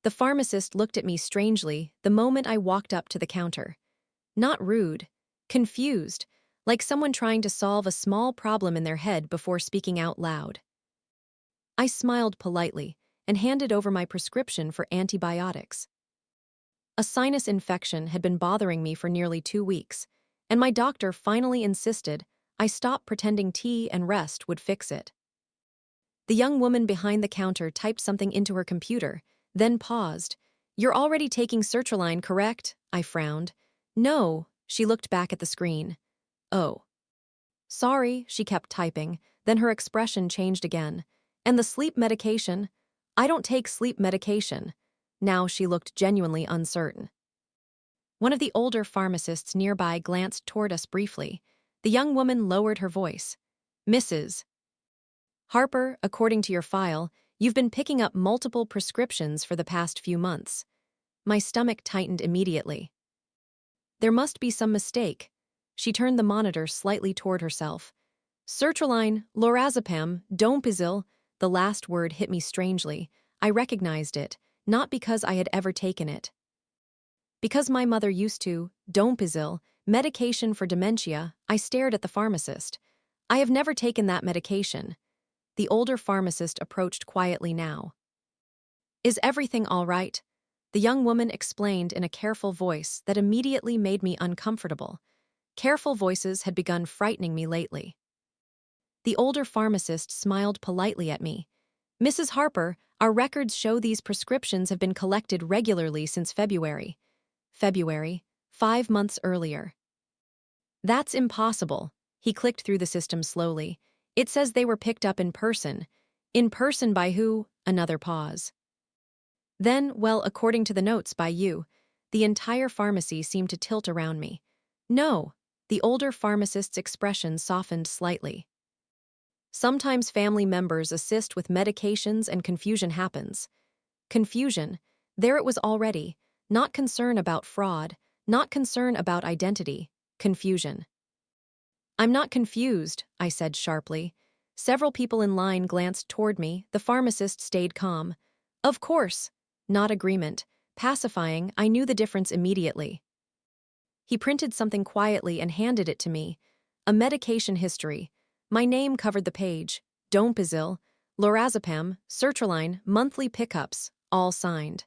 The pharmacist looked at me strangely the moment I walked up to the counter. Not rude, confused, like someone trying to solve a small problem in their head before speaking out loud. I smiled politely and handed over my prescription for antibiotics. A sinus infection had been bothering me for nearly 2 weeks, and my doctor finally insisted I stop pretending tea and rest would fix it. The young woman behind the counter typed something into her computer, then paused. "You're already taking sertraline, correct?" I frowned. "No," she looked back at the screen. "Oh. Sorry," she kept typing, then her expression changed again. "And the sleep medication? I don't take sleep medication." Now she looked genuinely uncertain. One of the older pharmacists nearby glanced toward us briefly. The young woman lowered her voice. "Mrs. Harper, according to your file, you've been picking up multiple prescriptions for the past few months." My stomach tightened immediately. There must be some mistake. She turned the monitor slightly toward herself. "Sertraline, lorazepam, donepezil." The last word hit me strangely. I recognized it, not because I had ever taken it. Because my mother used to, donepezil, medication for dementia. I stared at the pharmacist. "I have never taken that medication." The older pharmacist approached quietly now. "Is everything all right?" The young woman explained in a careful voice that immediately made me uncomfortable. Careful voices had begun frightening me lately. The older pharmacist smiled politely at me. "Mrs. Harper, our records show these prescriptions have been collected regularly since February." February, 5 months earlier. "That's impossible." He clicked through the system slowly. "It says they were picked up in person." "In person by who?" Another pause. "Then, well, according to the notes, by you." The entire pharmacy seemed to tilt around me. "No." The older pharmacist's expression softened slightly. "Sometimes family members assist with medications and confusion happens." Confusion. There it was already. Not concern about fraud, not concern about identity. Confusion. "I'm not confused," I said sharply. Several people in line glanced toward me. The pharmacist stayed calm. "Of course." Not agreement. Pacifying. I knew the difference immediately. He printed something quietly and handed it to me. A medication history. My name covered the page. Donepezil, lorazepam, sertraline, monthly pickups, all signed.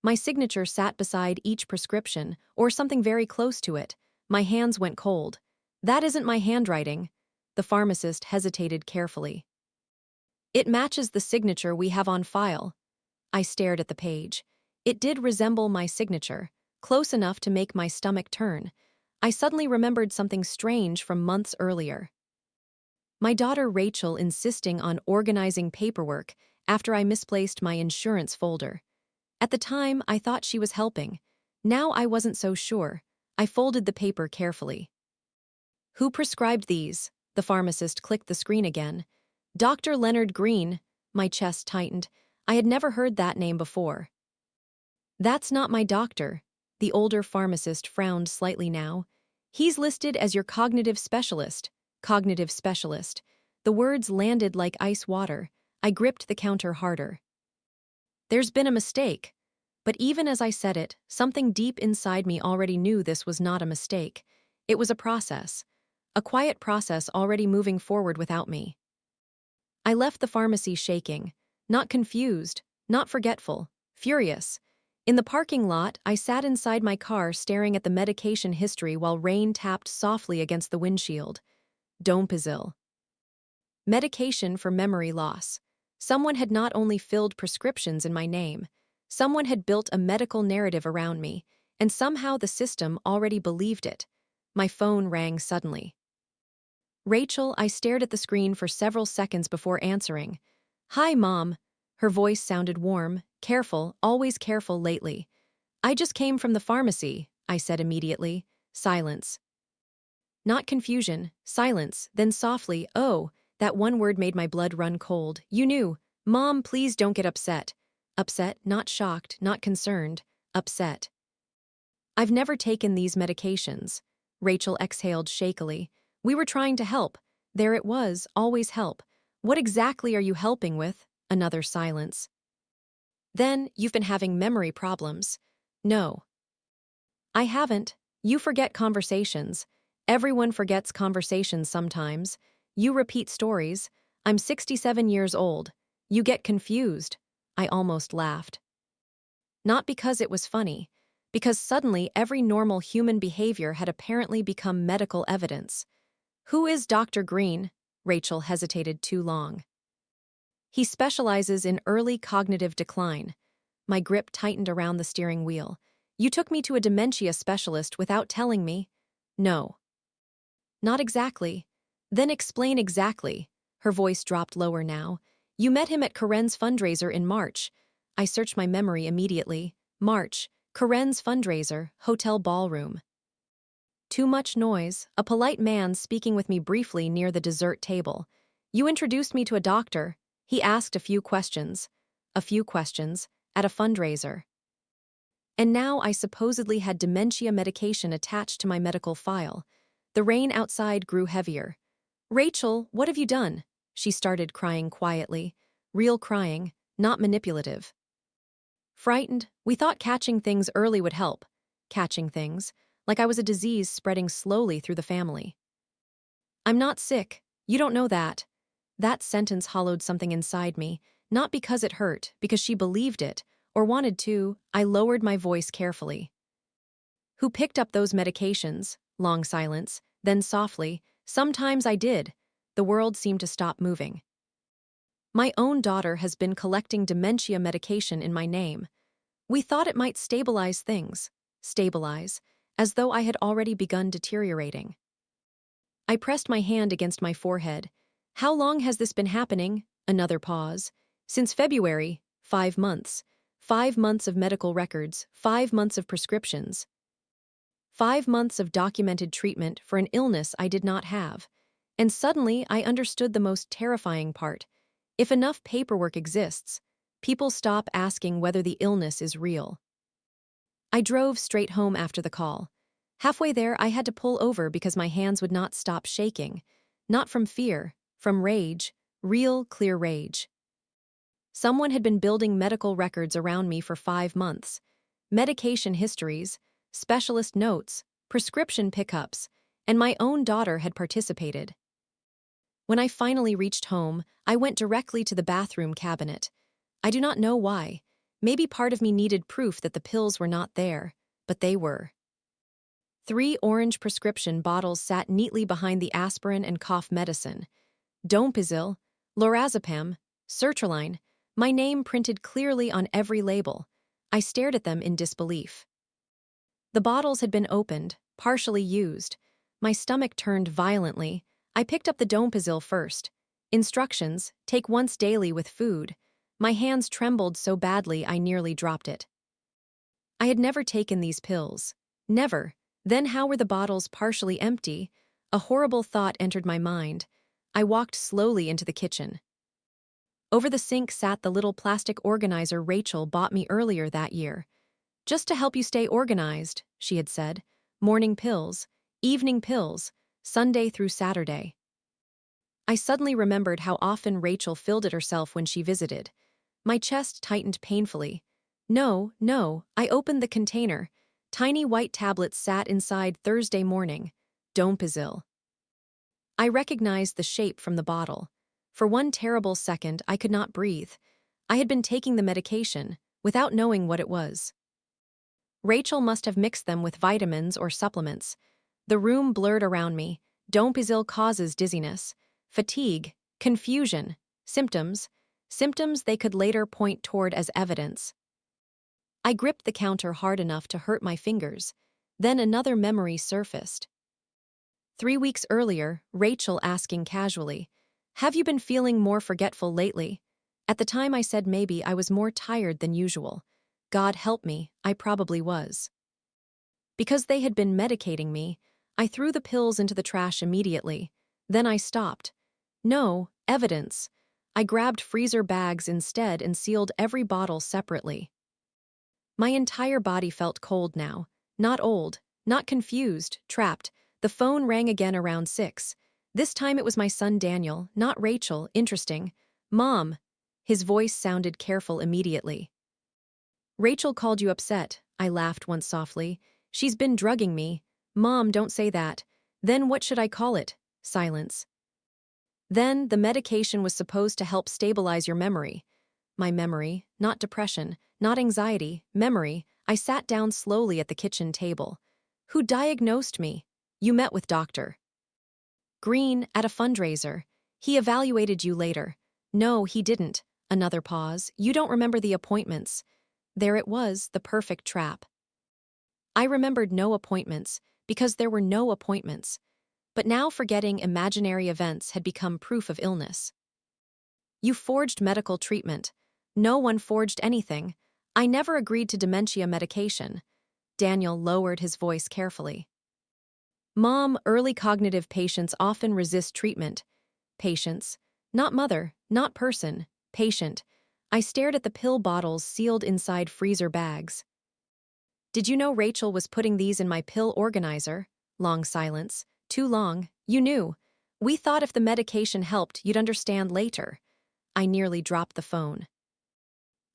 My signature sat beside each prescription, or something very close to it. My hands went cold. "That isn't my handwriting." The pharmacist hesitated carefully. "It matches the signature we have on file." I stared at the page. It did resemble my signature, close enough to make my stomach turn. I suddenly remembered something strange from months earlier. My daughter Rachel insisting on organizing paperwork after I misplaced my insurance folder. At the time, I thought she was helping. Now I wasn't so sure. I folded the paper carefully. "Who prescribed these?" The pharmacist clicked the screen again. "Dr. Leonard Green." My chest tightened. I had never heard that name before. "That's not my doctor." The older pharmacist frowned slightly now. "He's listed as your cognitive specialist." Cognitive specialist. The words landed like ice water. I gripped the counter harder. There's been a mistake. But even as I said it, something deep inside me already knew this was not a mistake. It was a process. A quiet process already moving forward without me. I left the pharmacy shaking. Not confused, not forgetful, furious. In the parking lot, I sat inside my car staring at the medication history while rain tapped softly against the windshield. Donepezil. Medication for memory loss. Someone had not only filled prescriptions in my name, someone had built a medical narrative around me, and somehow the system already believed it. My phone rang suddenly. "Rachel," I stared at the screen for several seconds before answering. "Hi, Mom." Her voice sounded warm, careful, always careful lately. "I just came from the pharmacy," I said immediately. Silence. Not confusion, silence, then softly, "Oh." That one word made my blood run cold. "You knew." "Mom, please don't get upset." Upset, not shocked, not concerned. Upset. "I've never taken these medications." Rachel exhaled shakily. "We were trying to help." There it was, always help. "What exactly are you helping with?" Another silence. Then, you've been having memory problems. No, I haven't. You forget conversations. Everyone forgets conversations sometimes. You repeat stories. I'm 67 years old. You get confused. I almost laughed. Not because it was funny, because suddenly every normal human behavior had apparently become medical evidence. Who is Dr. Green? Rachel hesitated too long. He specializes in early cognitive decline. My grip tightened around the steering wheel. You took me to a dementia specialist without telling me. No. Not exactly. Then explain exactly. Her voice dropped lower now. You met him at Karen's fundraiser in March. I searched my memory immediately. March, Karen's fundraiser, hotel ballroom. Too much noise, a polite man speaking with me briefly near the dessert table. You introduced me to a doctor. He asked a few questions. A few questions, at a fundraiser. And now I supposedly had dementia medication attached to my medical file. The rain outside grew heavier. Rachel, what have you done? She started crying quietly. Real crying, not manipulative. Frightened, we thought catching things early would help. Catching things, like I was a disease spreading slowly through the family. I'm not sick. You don't know that. That sentence hollowed something inside me, not because it hurt, because she believed it, or wanted to. I lowered my voice carefully. Who picked up those medications? Long silence, then softly, sometimes I did. The world seemed to stop moving. My own daughter has been collecting dementia medication in my name. We thought it might stabilize things. Stabilize, as though I had already begun deteriorating. I pressed my hand against my forehead. How long has this been happening? Another pause. Since February, 5 months. 5 months of medical records, 5 months of prescriptions. 5 months of documented treatment for an illness I did not have. And suddenly I understood the most terrifying part. If enough paperwork exists, people stop asking whether the illness is real. I drove straight home after the call. Halfway there, I had to pull over because my hands would not stop shaking. Not from fear, from rage, real, clear rage. Someone had been building medical records around me for 5 months. Medication histories, specialist notes, prescription pickups, and my own daughter had participated. When I finally reached home, I went directly to the bathroom cabinet. I do not know why. Maybe part of me needed proof that the pills were not there, but they were. 3 orange prescription bottles sat neatly behind the aspirin and cough medicine. Donepezil, lorazepam, sertraline, my name printed clearly on every label. I stared at them in disbelief. The bottles had been opened, partially used. My stomach turned violently. I picked up the Donepezil first. Instructions, take once daily with food. My hands trembled so badly I nearly dropped it. I had never taken these pills. Never. Then how were the bottles partially empty? A horrible thought entered my mind. I walked slowly into the kitchen. Over the sink sat the little plastic organizer Rachel bought me earlier that year. Just to help you stay organized, she had said. Morning pills, evening pills, Sunday through Saturday. I suddenly remembered how often Rachel filled it herself when she visited. My chest tightened painfully. No, I opened the container. Tiny white tablets sat inside Thursday morning. Donepezil. I recognized the shape from the bottle. For one terrible second, I could not breathe. I had been taking the medication, without knowing what it was. Rachel must have mixed them with vitamins or supplements. The room blurred around me. Donepezil causes dizziness, fatigue, confusion, symptoms they could later point toward as evidence. I gripped the counter hard enough to hurt my fingers. Then another memory surfaced. 3 weeks earlier, Rachel asking casually, "Have you been feeling more forgetful lately?" At the time I said maybe I was more tired than usual. God help me, I probably was. Because they had been medicating me, I threw the pills into the trash immediately. Then I stopped. No, evidence. I grabbed freezer bags instead and sealed every bottle separately. My entire body felt cold now. Not old, not confused, trapped. The phone rang again around 6. This time it was my son Daniel, not Rachel. Interesting. Mom. His voice sounded careful immediately. Rachel called you upset, I laughed once softly. She's been drugging me. Mom, don't say that. Then what should I call it? Silence. Then the medication was supposed to help stabilize your memory. My memory, not depression, not anxiety, memory. I sat down slowly at the kitchen table. Who diagnosed me? You met with Dr. Green at a fundraiser. He evaluated you later. No, he didn't. Another pause. You don't remember the appointments. There it was, the perfect trap. I remembered no appointments, because there were no appointments. But now forgetting imaginary events had become proof of illness. You forged medical treatment. No one forged anything. I never agreed to dementia medication. Daniel lowered his voice carefully. Mom, early cognitive patients often resist treatment. Patients. Not mother, not person, patient. I stared at the pill bottles sealed inside freezer bags. Did you know Rachel was putting these in my pill organizer? Long silence. Too long. You knew. We thought if the medication helped, you'd understand later. I nearly dropped the phone.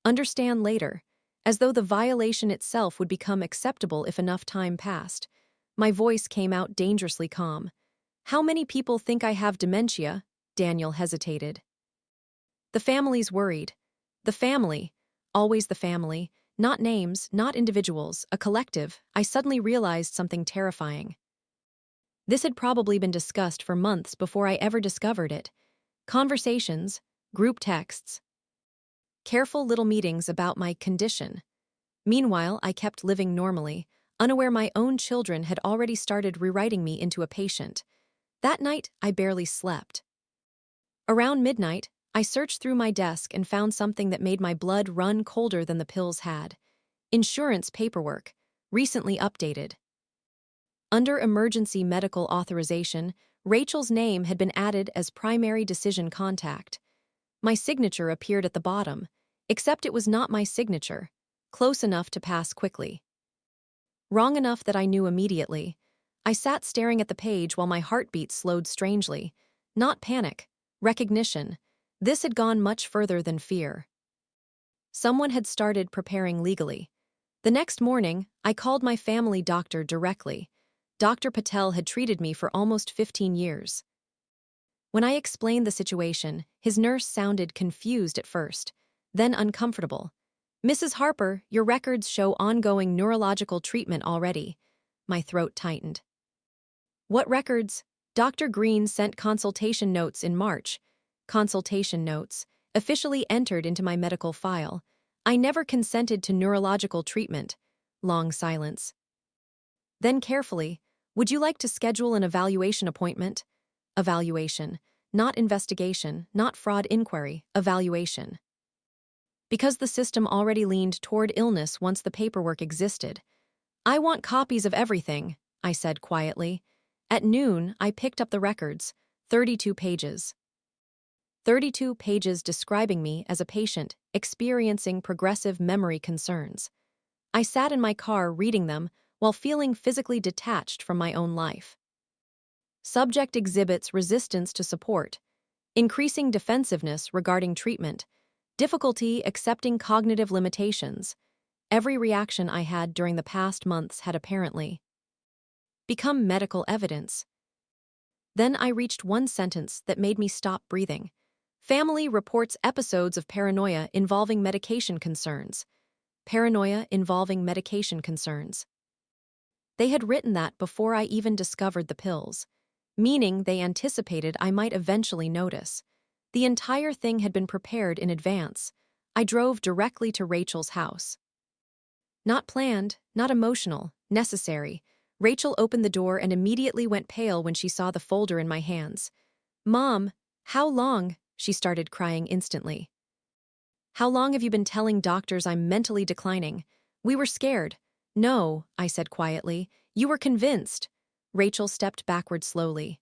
Understand later. As though the violation itself would become acceptable if enough time passed. My voice came out dangerously calm. How many people think I have dementia? Daniel hesitated. The family's worried. The family. Always the family. Not names, not individuals, a collective. I suddenly realized something terrifying. This had probably been discussed for months before I ever discovered it. Conversations, group texts, careful little meetings about my condition. Meanwhile, I kept living normally, unaware my own children had already started rewriting me into a patient. That night, I barely slept. Around midnight, I searched through my desk and found something that made my blood run colder than the pills had. Insurance paperwork, recently updated. Under emergency medical authorization, Rachel's name had been added as primary decision contact. My signature appeared at the bottom, except it was not my signature, close enough to pass quickly. Wrong enough that I knew immediately. I sat staring at the page while my heartbeat slowed strangely. Not panic, recognition. This had gone much further than fear. Someone had started preparing legally. The next morning, I called my family doctor directly. Dr. Patel had treated me for almost 15 years. When I explained the situation, his nurse sounded confused at first, then uncomfortable. Mrs. Harper, your records show ongoing neurological treatment already. My throat tightened. What records? Dr. Green sent consultation notes in March. Consultation notes, officially entered into my medical file. I never consented to neurological treatment. Long silence. Then carefully, would you like to schedule an evaluation appointment? Evaluation. Not investigation, not fraud inquiry, evaluation. Because the system already leaned toward illness once the paperwork existed. I want copies of everything, I said quietly. At noon, I picked up the records, 32 pages. 32 pages describing me as a patient experiencing progressive memory concerns. I sat in my car reading them while feeling physically detached from my own life. Subject exhibits resistance to support, increasing defensiveness regarding treatment, difficulty accepting cognitive limitations. Every reaction I had during the past months had apparently become medical evidence. Then I reached one sentence that made me stop breathing. Family reports episodes of paranoia involving medication concerns. Paranoia involving medication concerns. They had written that before I even discovered the pills, meaning they anticipated I might eventually notice. The entire thing had been prepared in advance. I drove directly to Rachel's house. Not planned, not emotional, necessary. Rachel opened the door and immediately went pale when she saw the folder in my hands. Mom, how long? She started crying instantly. How long have you been telling doctors I'm mentally declining? We were scared. No, I said quietly. You were convinced. Rachel stepped backward slowly.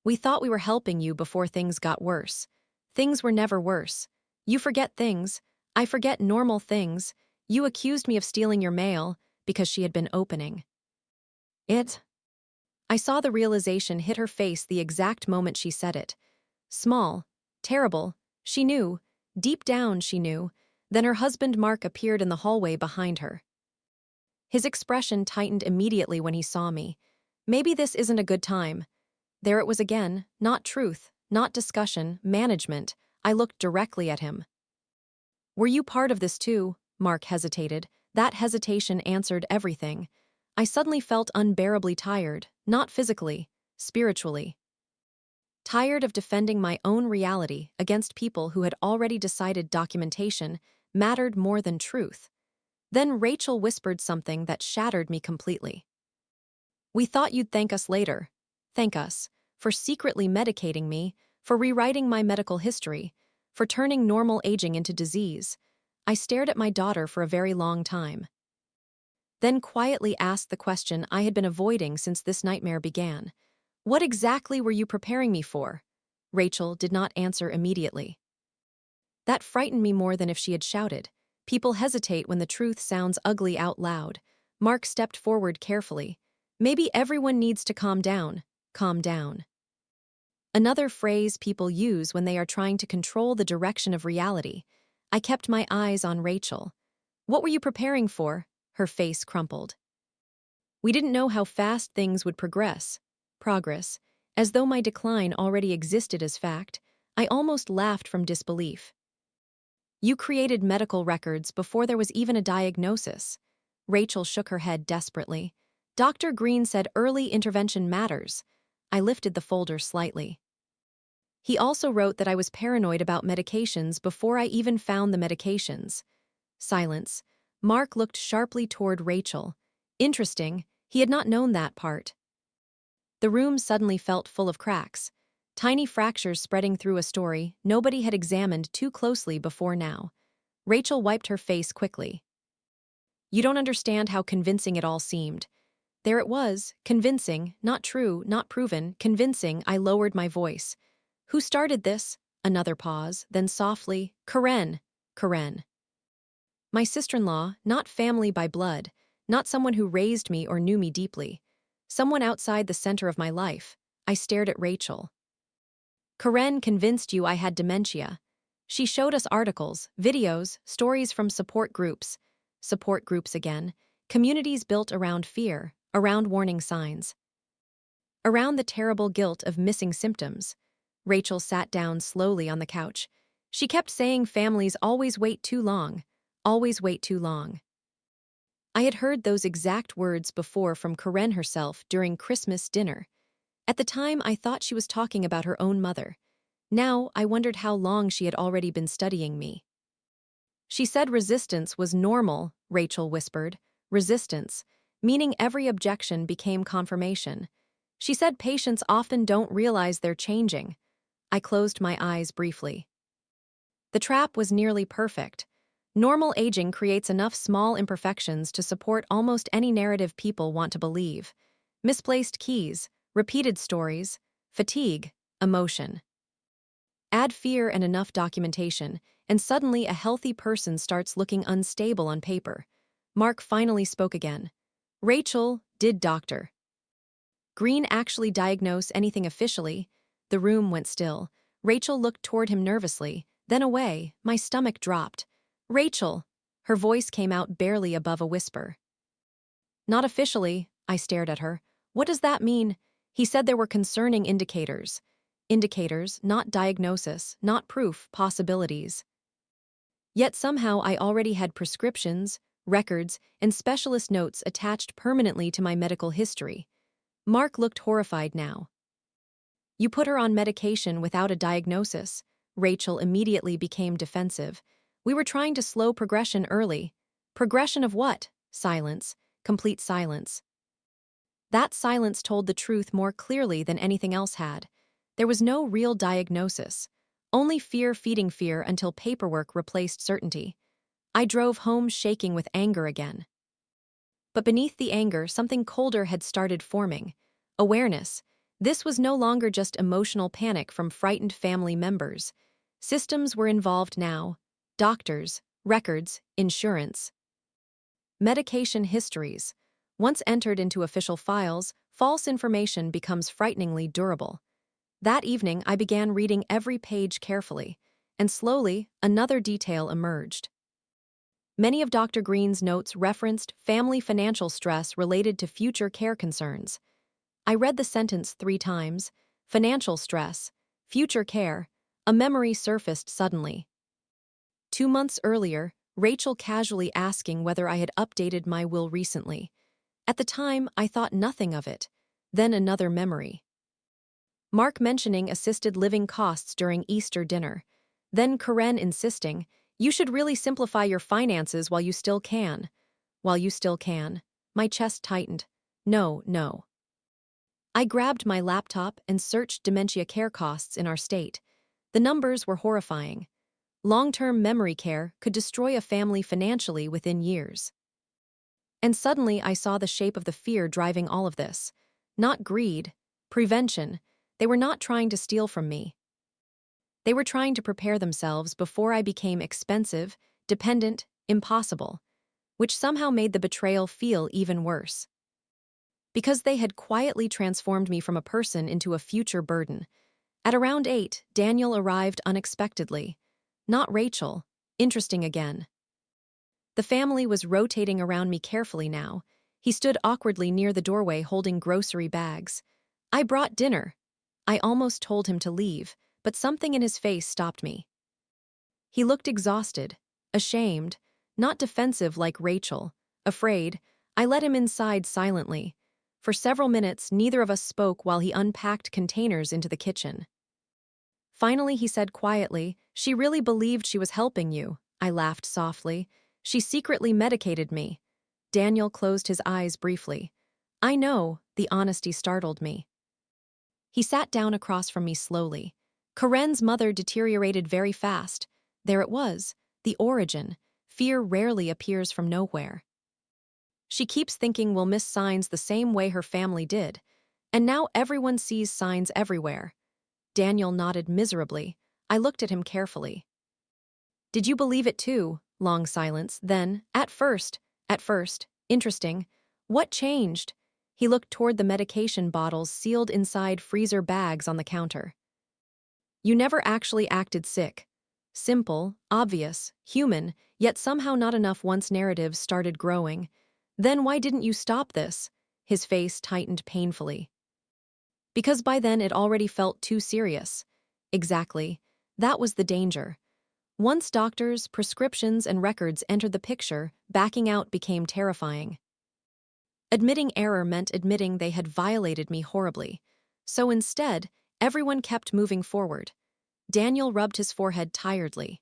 We thought we were helping you before things got worse. Things were never worse. You forget things. I forget normal things. You accused me of stealing your mail because she had been opening it. I saw the realization hit her face the exact moment she said it. Small, terrible, she knew, deep down she knew, Then her husband Mark appeared in the hallway behind her. His expression tightened immediately when he saw me. Maybe this isn't a good time. There it was again, not truth, not discussion, management. I looked directly at him. Were you part of this too? Mark hesitated. That hesitation answered everything. I suddenly felt unbearably tired, not physically, spiritually. Tired of defending my own reality against people who had already decided documentation mattered more than truth. Then Rachel whispered something that shattered me completely. We thought you'd thank us later. Thank us for secretly medicating me, for rewriting my medical history, for turning normal aging into disease. I stared at my daughter for a very long time. Then quietly asked the question I had been avoiding since this nightmare began. What exactly were you preparing me for? Rachel did not answer immediately. That frightened me more than if she had shouted. People hesitate when the truth sounds ugly out loud. Mark stepped forward carefully. Maybe everyone needs to calm down. Calm down. Another phrase people use when they are trying to control the direction of reality. I kept my eyes on Rachel. What were you preparing for? Her face crumpled. We didn't know how fast things would progress. As though my decline already existed as fact, I almost laughed from disbelief. You created medical records before there was even a diagnosis. Rachel shook her head desperately. Dr. Green said early intervention matters. I lifted the folder slightly. He also wrote that I was paranoid about medications before I even found the medications. Silence. Mark looked sharply toward Rachel. Interesting, he had not known that part. The room suddenly felt full of cracks. Tiny fractures spreading through a story nobody had examined too closely before now. Rachel wiped her face quickly. You don't understand how convincing it all seemed. There it was, convincing, not true, not proven, convincing. I lowered my voice. Who started this? Another pause, then softly, Karen. My sister-in-law, not family by blood, not someone who raised me or knew me deeply. Someone outside the center of my life. I stared at Rachel. Karen convinced you I had dementia. She showed us articles, videos, stories from support groups. Support groups again. Communities built around fear, around warning signs. Around the terrible guilt of missing symptoms. Rachel sat down slowly on the couch. She kept saying families always wait too long. Always wait too long. I had heard those exact words before from Karen herself during Christmas dinner. At the time, I thought she was talking about her own mother. Now, I wondered how long she had already been studying me. She said resistance was normal, Rachel whispered. Resistance, meaning every objection became confirmation. She said patients often don't realize they're changing. I closed my eyes briefly. The trap was nearly perfect. Normal aging creates enough small imperfections to support almost any narrative people want to believe. Misplaced keys, repeated stories, fatigue, emotion. Add fear and enough documentation, and suddenly a healthy person starts looking unstable on paper. Mark finally spoke again. Rachel, did Dr. Green actually diagnose anything officially? The room went still. Rachel looked toward him nervously, then away. My stomach dropped. Rachel! Her voice came out barely above a whisper. Not officially, I stared at her. What does that mean? He said there were concerning indicators. Indicators, not diagnosis, not proof, possibilities. Yet somehow I already had prescriptions, records, and specialist notes attached permanently to my medical history. Mark looked horrified now. You put her on medication without a diagnosis. Rachel immediately became defensive. We were trying to slow progression early. Progression of what? Silence. Complete silence. That silence told the truth more clearly than anything else had. There was no real diagnosis. Only fear feeding fear until paperwork replaced certainty. I drove home shaking with anger again. But beneath the anger, something colder had started forming. Awareness. This was no longer just emotional panic from frightened family members. Systems were involved now. Doctors, records, insurance. Medication histories. Once entered into official files, false information becomes frighteningly durable. That evening, I began reading every page carefully, and slowly, another detail emerged. Many of Dr. Green's notes referenced family financial stress related to future care concerns. I read the sentence 3 times: financial stress, future care. A memory surfaced suddenly. 2 months earlier, Rachel casually asking whether I had updated my will recently. At the time, I thought nothing of it. Then another memory. Mark mentioning assisted living costs during Easter dinner. Then Karen insisting, "You should really simplify your finances while you still can." While you still can. My chest tightened. No, no. I grabbed my laptop and searched dementia care costs in our state. The numbers were horrifying. Long-term memory care could destroy a family financially within years. And suddenly I saw the shape of the fear driving all of this. Not greed, prevention. They were not trying to steal from me. They were trying to prepare themselves before I became expensive, dependent, impossible, which somehow made the betrayal feel even worse. Because they had quietly transformed me from a person into a future burden. At around 8, Daniel arrived unexpectedly. Not Rachel. Interesting again. The family was rotating around me carefully now. He stood awkwardly near the doorway holding grocery bags. "I brought dinner." I almost told him to leave, but something in his face stopped me. He looked exhausted, ashamed, not defensive like Rachel, afraid. I let him inside silently. For several minutes, neither of us spoke while he unpacked containers into the kitchen. Finally, he said quietly, "She really believed she was helping you." I laughed softly. "She secretly medicated me." Daniel closed his eyes briefly. "I know," the honesty startled me. He sat down across from me slowly. Karen's mother deteriorated very fast. There it was, the origin. Fear rarely appears from nowhere. She keeps thinking we'll miss signs the same way her family did. And now everyone sees signs everywhere. Daniel nodded miserably. I looked at him carefully. "Did you believe it too?" Long silence. Then, At first. Interesting. What changed?" He looked toward the medication bottles sealed inside freezer bags on the counter. "You never actually acted sick. Simple, obvious, human, yet somehow not enough once narratives started growing. Then why didn't you stop this?" His face tightened painfully. "Because by then it already felt too serious." Exactly. That was the danger. Once doctors, prescriptions, and records entered the picture, backing out became terrifying. Admitting error meant admitting they had violated me horribly. So instead, everyone kept moving forward. Daniel rubbed his forehead tiredly.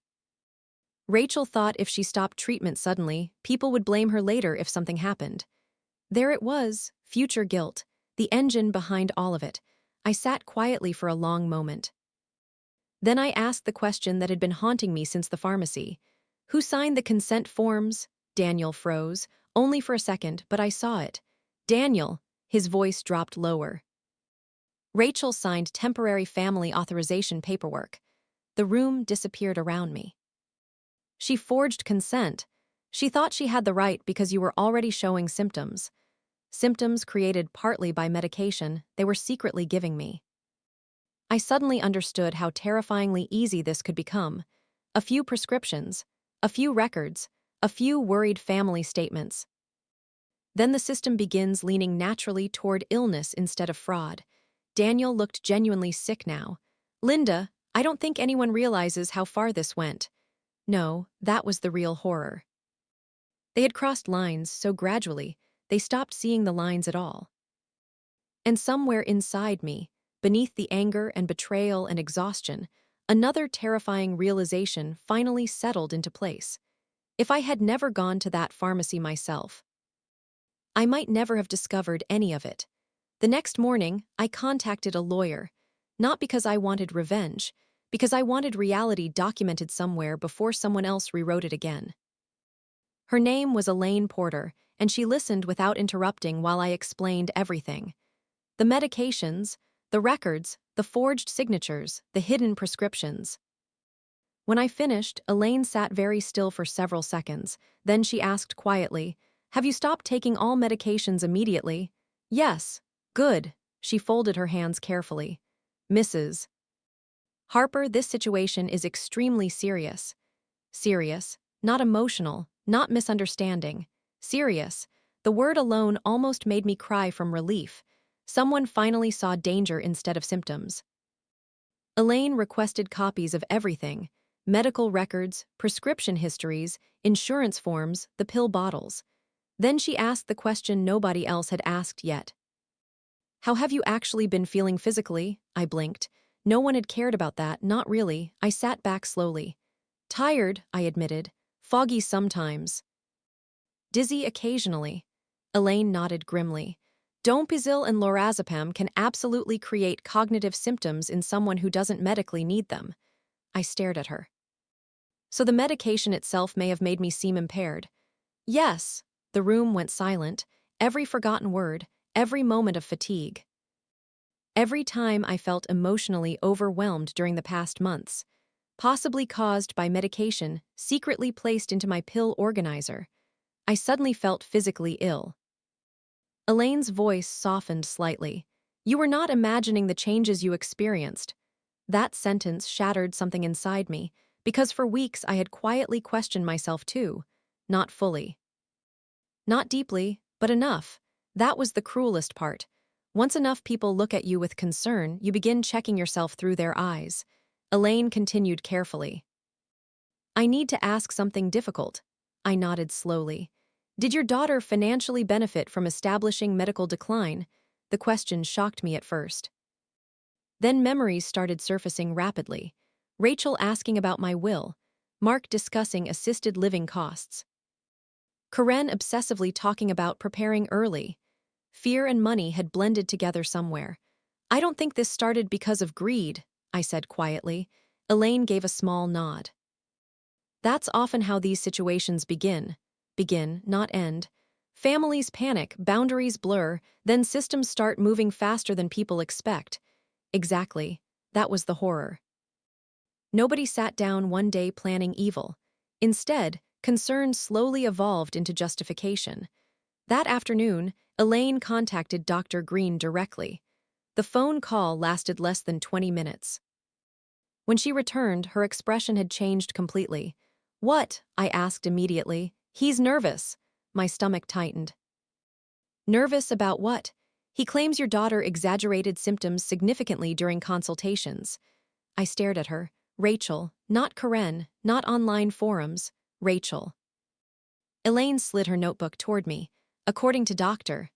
Rachel thought if she stopped treatment suddenly, people would blame her later if something happened. There it was, future guilt, the engine behind all of it. I sat quietly for a long moment. Then I asked the question that had been haunting me since the pharmacy. "Who signed the consent forms?" Daniel froze, only for a second, but I saw it. "Daniel," his voice dropped lower. "Rachel signed temporary family authorization paperwork." The room disappeared around me. "She forged consent. She thought she had the right because you were already showing symptoms. Symptoms created partly by medication they were secretly giving me." I suddenly understood how terrifyingly easy this could become. A few prescriptions, a few records, a few worried family statements. Then the system begins leaning naturally toward illness instead of fraud. Daniel looked genuinely sick now. "Linda, I don't think anyone realizes how far this went." No, that was the real horror. They had crossed lines so gradually, they stopped seeing the lines at all. And somewhere inside me, beneath the anger and betrayal and exhaustion, another terrifying realization finally settled into place. If I had never gone to that pharmacy myself, I might never have discovered any of it. The next morning, I contacted a lawyer, not because I wanted revenge, because I wanted reality documented somewhere before someone else rewrote it again. Her name was Elaine Porter, and she listened without interrupting while I explained everything. The medications, the records, the forged signatures, the hidden prescriptions. When I finished, Elaine sat very still for several seconds. Then she asked quietly, "Have you stopped taking all medications immediately?" "Yes." "Good." She folded her hands carefully. "Mrs. Harper, this situation is extremely serious." Serious, not emotional, not misunderstanding. Serious. The word alone almost made me cry from relief. Someone finally saw danger instead of symptoms. Elaine requested copies of everything: medical records, prescription histories, insurance forms, the pill bottles. Then she asked the question nobody else had asked yet. How have you actually been feeling physically? I blinked. No one had cared about that, not really. I sat back slowly. Tired, I admitted. Foggy sometimes. Dizzy occasionally. Elaine nodded grimly. Donepezil and lorazepam can absolutely create cognitive symptoms in someone who doesn't medically need them. I stared at her. So the medication itself may have made me seem impaired. Yes. The room went silent, every forgotten word, every moment of fatigue. Every time I felt emotionally overwhelmed during the past months, possibly caused by medication secretly placed into my pill organizer, I suddenly felt physically ill. Elaine's voice softened slightly. You were not imagining the changes you experienced. That sentence shattered something inside me, because for weeks I had quietly questioned myself too, not fully. Not deeply, but enough. That was the cruelest part. Once enough people look at you with concern, you begin checking yourself through their eyes. Elaine continued carefully. I need to ask something difficult. I nodded slowly. Did your daughter financially benefit from establishing medical decline? The question shocked me at first. Then memories started surfacing rapidly. Rachel asking about my will. Mark discussing assisted living costs. Karen obsessively talking about preparing early. Fear and money had blended together somewhere. I don't think this started because of greed, I said quietly. Elaine gave a small nod. That's often how these situations begin. Begin, not end. Families panic, boundaries blur, then systems start moving faster than people expect. Exactly. That was the horror. Nobody sat down one day planning evil. Instead, concern slowly evolved into justification. That afternoon, Elaine contacted Dr. Green directly. The phone call lasted less than 20 minutes. When she returned, her expression had changed completely. What? I asked immediately. He's nervous. My stomach tightened. Nervous about what? He claims your daughter exaggerated symptoms significantly during consultations. I stared at her. Rachel, not Karen, not online forums. Rachel. Elaine slid her notebook toward me. According to Dr.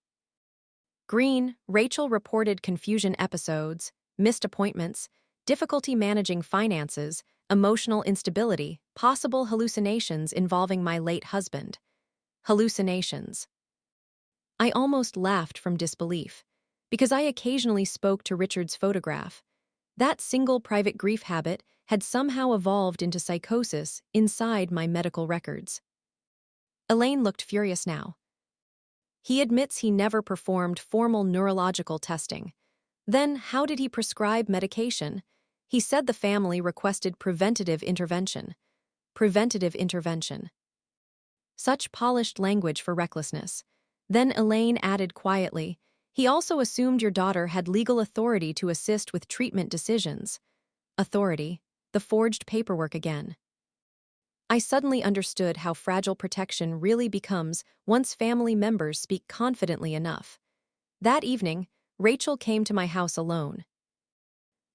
Green, Rachel reported confusion episodes, missed appointments, difficulty managing finances, emotional instability, possible hallucinations involving my late husband. Hallucinations. I almost laughed from disbelief, because I occasionally spoke to Richard's photograph. That single private grief habit had somehow evolved into psychosis inside my medical records. Elaine looked furious now. He admits he never performed formal neurological testing. Then how did he prescribe medication? He said the family requested preventative intervention. Preventative intervention. Such polished language for recklessness. Then Elaine added quietly, he also assumed your daughter had legal authority to assist with treatment decisions. Authority, the forged paperwork again. I suddenly understood how fragile protection really becomes once family members speak confidently enough. That evening, Rachel came to my house alone.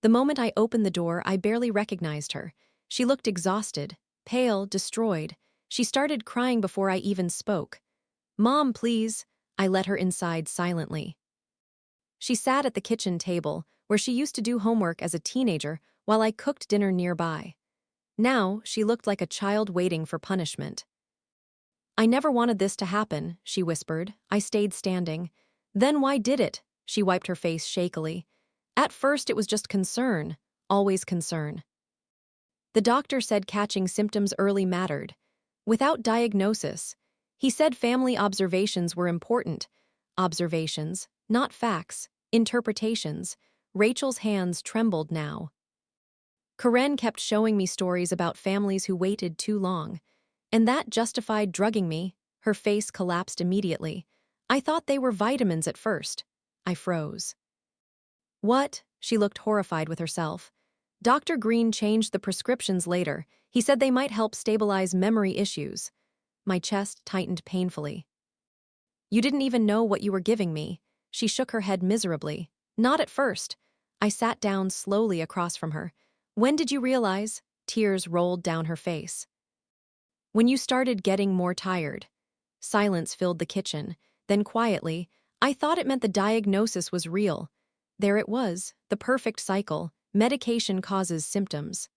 The moment I opened the door, I barely recognized her. She looked exhausted, pale, destroyed. She started crying before I even spoke. Mom, please. I let her inside silently. She sat at the kitchen table, where she used to do homework as a teenager, while I cooked dinner nearby. Now, she looked like a child waiting for punishment. I never wanted this to happen, she whispered. I stayed standing. Then why did it? She wiped her face shakily. At first it was just concern, always concern. The doctor said catching symptoms early mattered. Without diagnosis, he said family observations were important. Observations, not facts, interpretations. Rachel's hands trembled now. Karen kept showing me stories about families who waited too long. And that justified drugging me. Her face collapsed immediately. I thought they were vitamins at first. I froze. What? She looked horrified with herself. Dr. Green changed the prescriptions later. He said they might help stabilize memory issues. My chest tightened painfully. You didn't even know what you were giving me. She shook her head miserably. Not at first. I sat down slowly across from her. When did you realize? Tears rolled down her face. When you started getting more tired. Silence filled the kitchen. Then quietly, I thought it meant the diagnosis was real. There it was, the perfect cycle. Medication causes symptoms.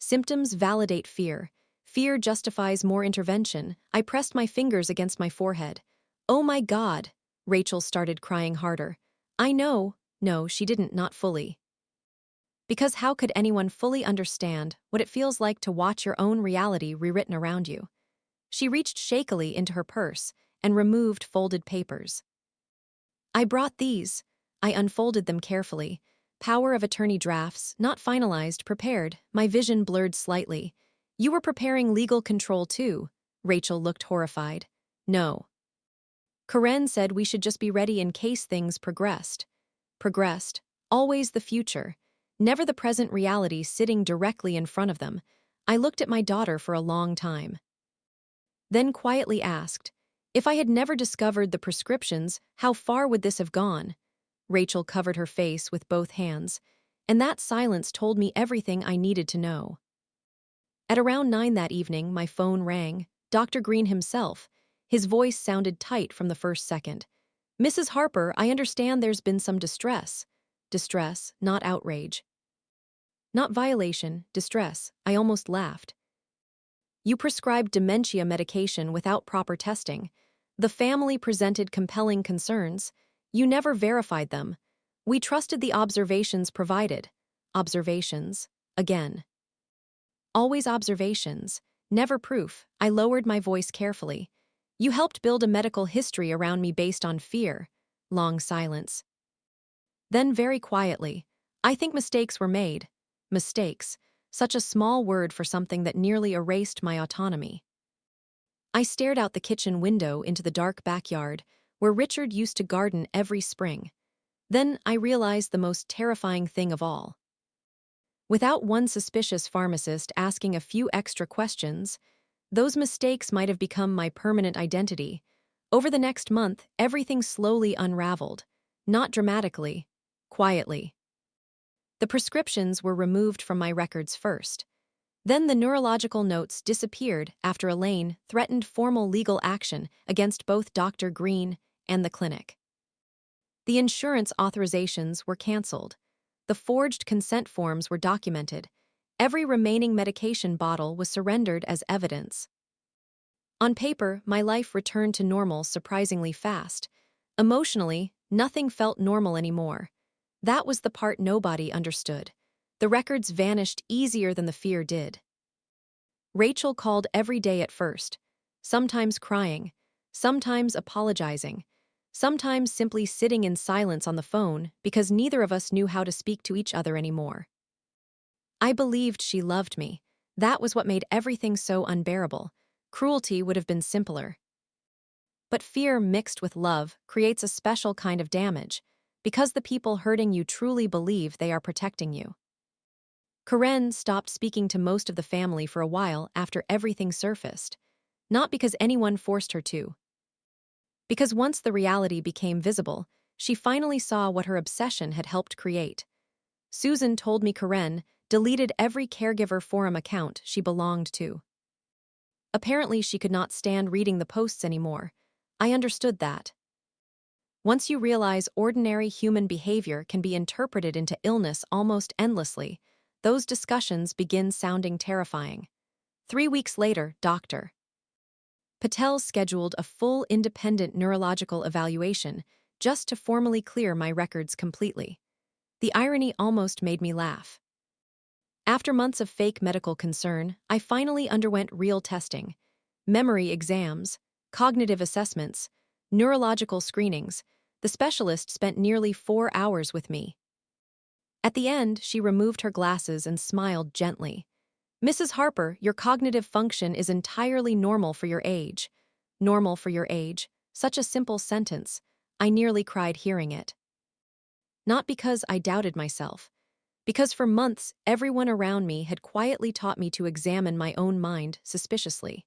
Symptoms validate fear. Fear justifies more intervention. I pressed my fingers against my forehead. Oh my God! Rachel started crying harder. I know. No, she didn't, not fully. Because how could anyone fully understand what it feels like to watch your own reality rewritten around you? She reached shakily into her purse and removed folded papers. I brought these. I unfolded them carefully. Power of attorney drafts, not finalized, prepared. My vision blurred slightly. You were preparing legal control too. Rachel looked horrified. No. Karen said we should just be ready in case things progressed. Progressed. Always the future. Never the present reality sitting directly in front of them. I looked at my daughter for a long time. Then quietly asked, if I had never discovered the prescriptions, how far would this have gone? Rachel covered her face with both hands, and that silence told me everything I needed to know. At around 9 that evening, my phone rang. Dr. Green himself. His voice sounded tight from the first second. Mrs. Harper, I understand there's been some distress. Distress, not outrage. Not violation, distress. I almost laughed. You prescribed dementia medication without proper testing. The family presented compelling concerns. You never verified them. We trusted the observations provided. Observations. Again. Always observations. Never proof. I lowered my voice carefully. You helped build a medical history around me based on fear. Long silence. Then very quietly, I think mistakes were made. Mistakes. Such a small word for something that nearly erased my autonomy. I stared out the kitchen window into the dark backyard, where Richard used to garden every spring. Then I realized the most terrifying thing of all. Without one suspicious pharmacist asking a few extra questions, those mistakes might have become my permanent identity. Over the next month, everything slowly unraveled. Not dramatically, quietly. The prescriptions were removed from my records first. Then the neurological notes disappeared after Elaine threatened formal legal action against both Dr. Green and the clinic. The insurance authorizations were canceled. The forged consent forms were documented. Every remaining medication bottle was surrendered as evidence. On paper, my life returned to normal surprisingly fast. Emotionally, nothing felt normal anymore. That was the part nobody understood. The records vanished easier than the fear did. Rachel called every day at first, sometimes crying, sometimes apologizing, sometimes simply sitting in silence on the phone because neither of us knew how to speak to each other anymore. I believed she loved me. That was what made everything so unbearable. Cruelty would have been simpler. But fear mixed with love creates a special kind of damage, because the people hurting you truly believe they are protecting you. Karen stopped speaking to most of the family for a while after everything surfaced, not because anyone forced her to. Because once the reality became visible, she finally saw what her obsession had helped create. Susan told me Karen deleted every caregiver forum account she belonged to. Apparently she could not stand reading the posts anymore. I understood that. Once you realize ordinary human behavior can be interpreted into illness almost endlessly, those discussions begin sounding terrifying. 3 weeks later, Dr. Patel scheduled a full independent neurological evaluation just to formally clear my records completely. The irony almost made me laugh. After months of fake medical concern, I finally underwent real testing, memory exams, cognitive assessments, neurological screenings. The specialist spent nearly 4 hours with me. At the end, she removed her glasses and smiled gently. Mrs. Harper, your cognitive function is entirely normal for your age. Normal for your age. Such a simple sentence. I nearly cried hearing it. Not because I doubted myself. Because for months, everyone around me had quietly taught me to examine my own mind suspiciously.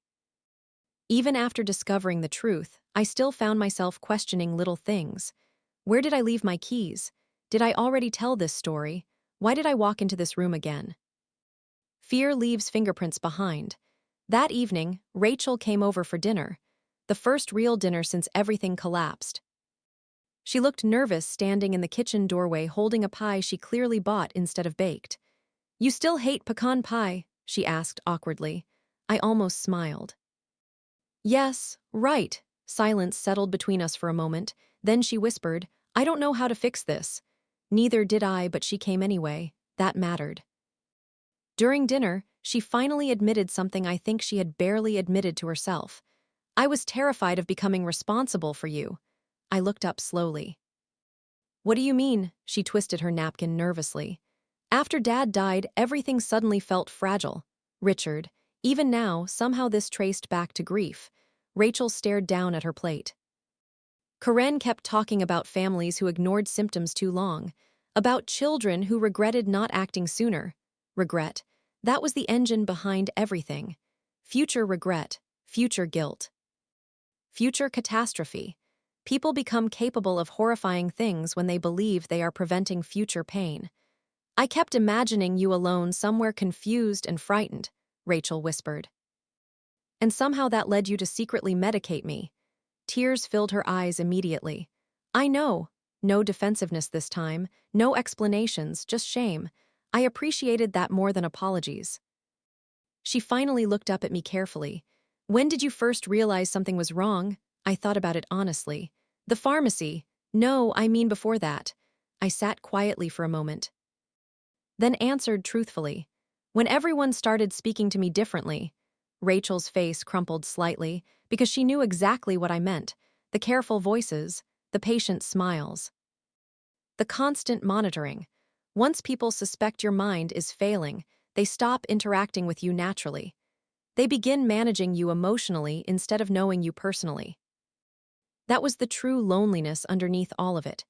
Even after discovering the truth, I still found myself questioning little things. Where did I leave my keys? Did I already tell this story? Why did I walk into this room again? Fear leaves fingerprints behind. That evening, Rachel came over for dinner, the first real dinner since everything collapsed. She looked nervous standing in the kitchen doorway holding a pie she clearly bought instead of baked. "You still hate pecan pie?" she asked awkwardly. I almost smiled. "Yes, right." Silence settled between us for a moment. Then she whispered, "I don't know how to fix this." Neither did I, but she came anyway. That mattered. During dinner, she finally admitted something I think she had barely admitted to herself. "I was terrified of becoming responsible for you." I looked up slowly. "What do you mean?" She twisted her napkin nervously. "After Dad died, everything suddenly felt fragile. Richard. Even now, somehow this traced back to grief." Rachel stared down at her plate. Karen kept talking about families who ignored symptoms too long, about children who regretted not acting sooner. Regret. That was the engine behind everything. Future regret, future guilt, future catastrophe. People become capable of horrifying things when they believe they are preventing future pain. "I kept imagining you alone somewhere confused and frightened," Rachel whispered. "And somehow that led you to secretly medicate me." Tears filled her eyes immediately. "I know." No defensiveness this time, no explanations, just shame. I appreciated that more than apologies. She finally looked up at me carefully. "When did you first realize something was wrong?" I thought about it honestly. "The pharmacy." "No, I mean before that." I sat quietly for a moment, then answered truthfully. "When everyone started speaking to me differently." Rachel's face crumpled slightly, because she knew exactly what I meant. The careful voices, the patient smiles, the constant monitoring. Once people suspect your mind is failing, they stop interacting with you naturally. They begin managing you emotionally instead of knowing you personally. That was the true loneliness underneath all of it.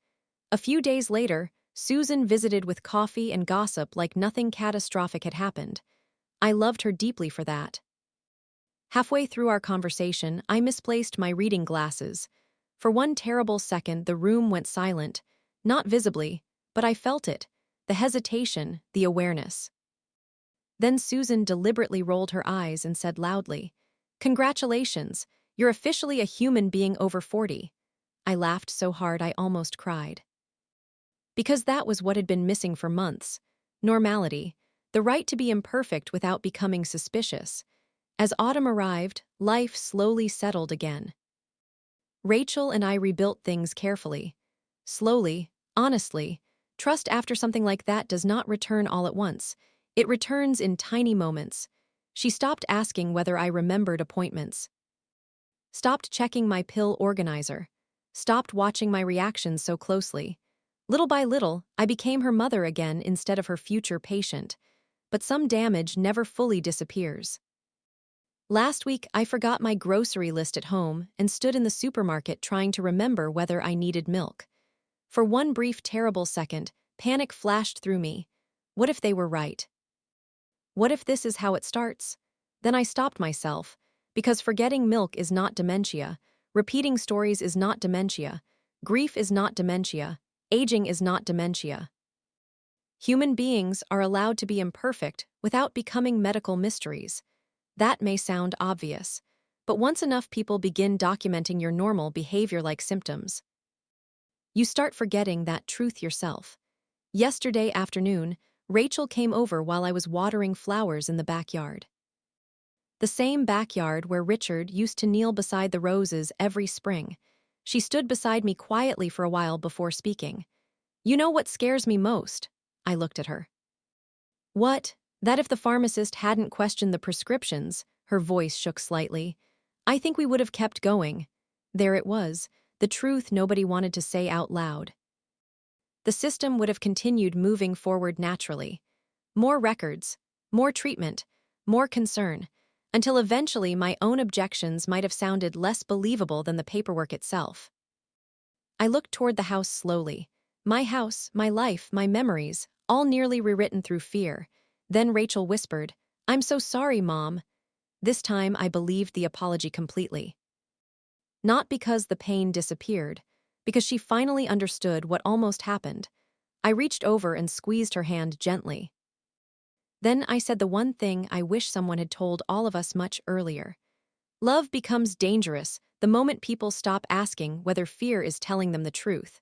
A few days later, Susan visited with coffee and gossip like nothing catastrophic had happened. I loved her deeply for that. Halfway through our conversation, I misplaced my reading glasses. For one terrible second, the room went silent. Not visibly, but I felt it. The hesitation, the awareness. Then Susan deliberately rolled her eyes and said loudly, "Congratulations, you're officially a human being over 40. I laughed so hard I almost cried. Because that was what had been missing for months. Normality. The right to be imperfect without becoming suspicious. As autumn arrived, life slowly settled again. Rachel and I rebuilt things carefully. Slowly, honestly. Trust after something like that does not return all at once. It returns in tiny moments. She stopped asking whether I remembered appointments. Stopped checking my pill organizer. Stopped watching my reactions so closely. Little by little, I became her mother again instead of her future patient. But some damage never fully disappears. Last week, I forgot my grocery list at home and stood in the supermarket trying to remember whether I needed milk. For one brief terrible second, panic flashed through me. What if they were right? What if this is how it starts? Then I stopped myself, because forgetting milk is not dementia, repeating stories is not dementia, grief is not dementia, aging is not dementia. Human beings are allowed to be imperfect without becoming medical mysteries. That may sound obvious, but once enough people begin documenting your normal behavior-like symptoms, you start forgetting that truth yourself. Yesterday afternoon, Rachel came over while I was watering flowers in the backyard. The same backyard where Richard used to kneel beside the roses every spring. She stood beside me quietly for a while before speaking. "You know what scares me most?" I looked at her. "What?" "That if the pharmacist hadn't questioned the prescriptions," her voice shook slightly, "I think we would have kept going." There it was, the truth nobody wanted to say out loud. The system would have continued moving forward naturally. More records, more treatment, more concern, until eventually my own objections might have sounded less believable than the paperwork itself. I looked toward the house slowly. My house, my life, my memories, all nearly rewritten through fear. Then Rachel whispered, "I'm so sorry, Mom." This time I believed the apology completely. Not because the pain disappeared, because she finally understood what almost happened. I reached over and squeezed her hand gently. Then I said the one thing I wish someone had told all of us much earlier. Love becomes dangerous the moment people stop asking whether fear is telling them the truth.